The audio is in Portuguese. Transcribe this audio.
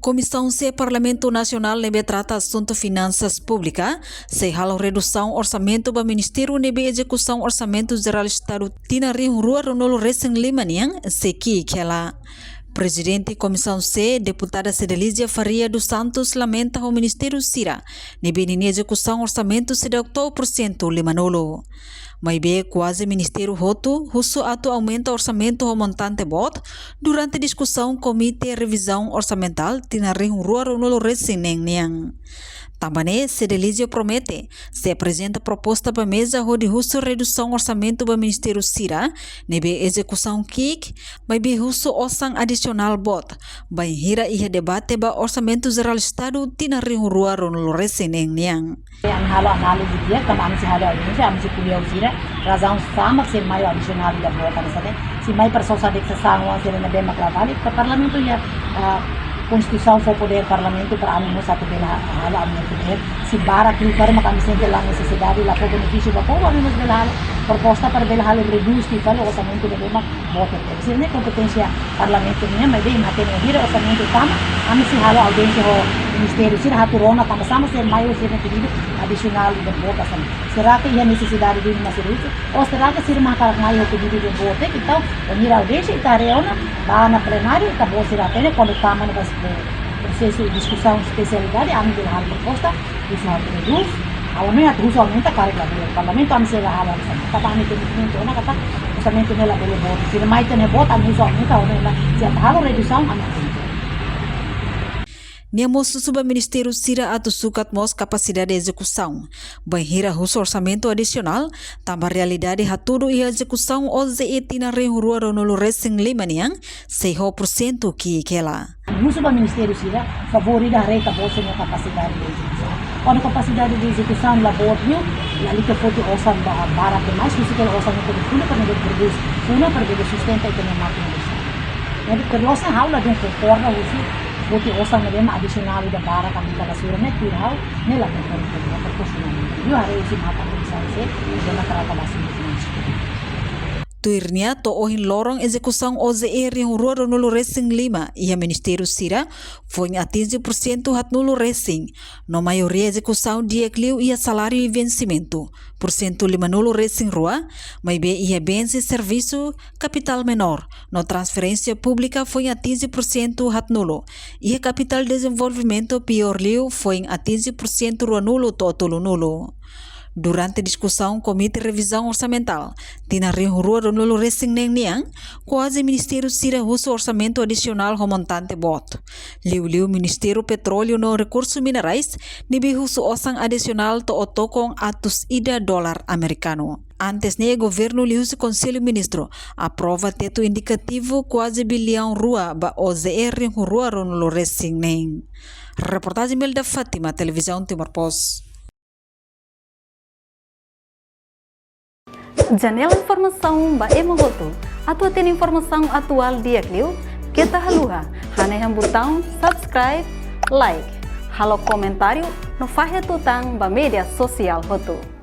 Comissão C Parlamento Nacional nebe trata assunto finanças pública, se halo redução orçamento ba Ministério nebe execução orçamento geral Estado tina rua ronolo recém limaniang se ki kela. Presidente Comissão C, deputada Cedelísia Faria dos Santos lamenta o Ministério Sira nebe nini execução orçamento se de 80% limanolo. Mas quase Ministério Roto, russo ato aumenta orçamento o montante bot durante a discussão Comitê Revisão Orçamental tinarri rua no recém niang. Também Cedelísia promete se apresenta proposta para mesa de russo redução orçamento para Ministério Sira, nebe execução KIK, mas russo osang adicional bot, bem hira ia debate ba orçamento geral Estado tinarri rua no recém niang. Ang halo análise dia kami si halo audiência kami si kuliah usira razão sama se mai adicional da boa para saber se mai para sociedade que sangue se na bem maclavali para parlamento ya Constituição for poder parlamento para anu satu bela halo anu poder se bara clicar makami sente lá necessidade lá for benefício para povo anu bela proposta para bela halo reduz que falo orçamento de bem voto se ne competência parlamento ne mas bem até no hira orçamento tama kami si halo audiência ho Ministério sira haturona sama-sama ser mai ser pedido adicional de voto assim será que ia necessidade de uma serviço ou será que ser makar mai o pedido de voto então o hira audiência itareona ba na plenário tá bom será até quando tama no processo de discussão especialidade a nível da proposta isso reduz aumenta terus aumenta carga do parlamento a ser a kata kami tenimento na kata orçamento nela pelo voto se mais tem voto a nível aumenta aumenta se a redução a Niamos suba Ministério Sira atau sukat mos capacidade de execução. Banhira russo orçamento adicional, tambah realidade hatudo e execução OZE tina rehurua ronolo recém limaniang, 6% que kela. Russo ba Ministério Sira favorita reka bolsa na capacidade de execução. Quando capacidade de execução laboratório, ali que pode osam bara que mais russo que osam no fundo para não produz, fundo para que sustenta a economia do Estado. Jadi kerjasama haula dengan korna russo Boti osang na bema adicional da bara kami kala sura net pirau nela proporcional. Yo hari isi mata se na trata basi. Tuirnia to ohin lorong execução OZE ring rua nulo recém lima e a Ministério Sira foi a 15% hat nulo recém. No maioria execução dia clio e a salário e vencimento. Porcento lima nulo recém rua, mas be ia bens e serviço capital menor. No transferência pública foi a 15% hat nulo. E a capital desenvolvimento pior liu foi a 15% rua nulo totolo nulo. Durante a discussão Comitê Revisão Orçamental, tina rua nulo recém niang, quase Ministério Sira russo orçamento adicional montante bot. Liu Ministério Petróleo no Recursos Minerais, nibi russo osang adicional to otokong atus ida dolar americano. Antes ne governo liu se Conselho Ministro aprova teto indicativo quase bilhão rua ba OZE rua nulo recém niang. Reportagem Melda Fátima, Televisão Timor Post. Janela informação ba emogoto. Atua tem informação atual dia clio. Kita haluha. Haneham botão subscribe, like. Halo comentário no fahe tutang ba media sosial hotu.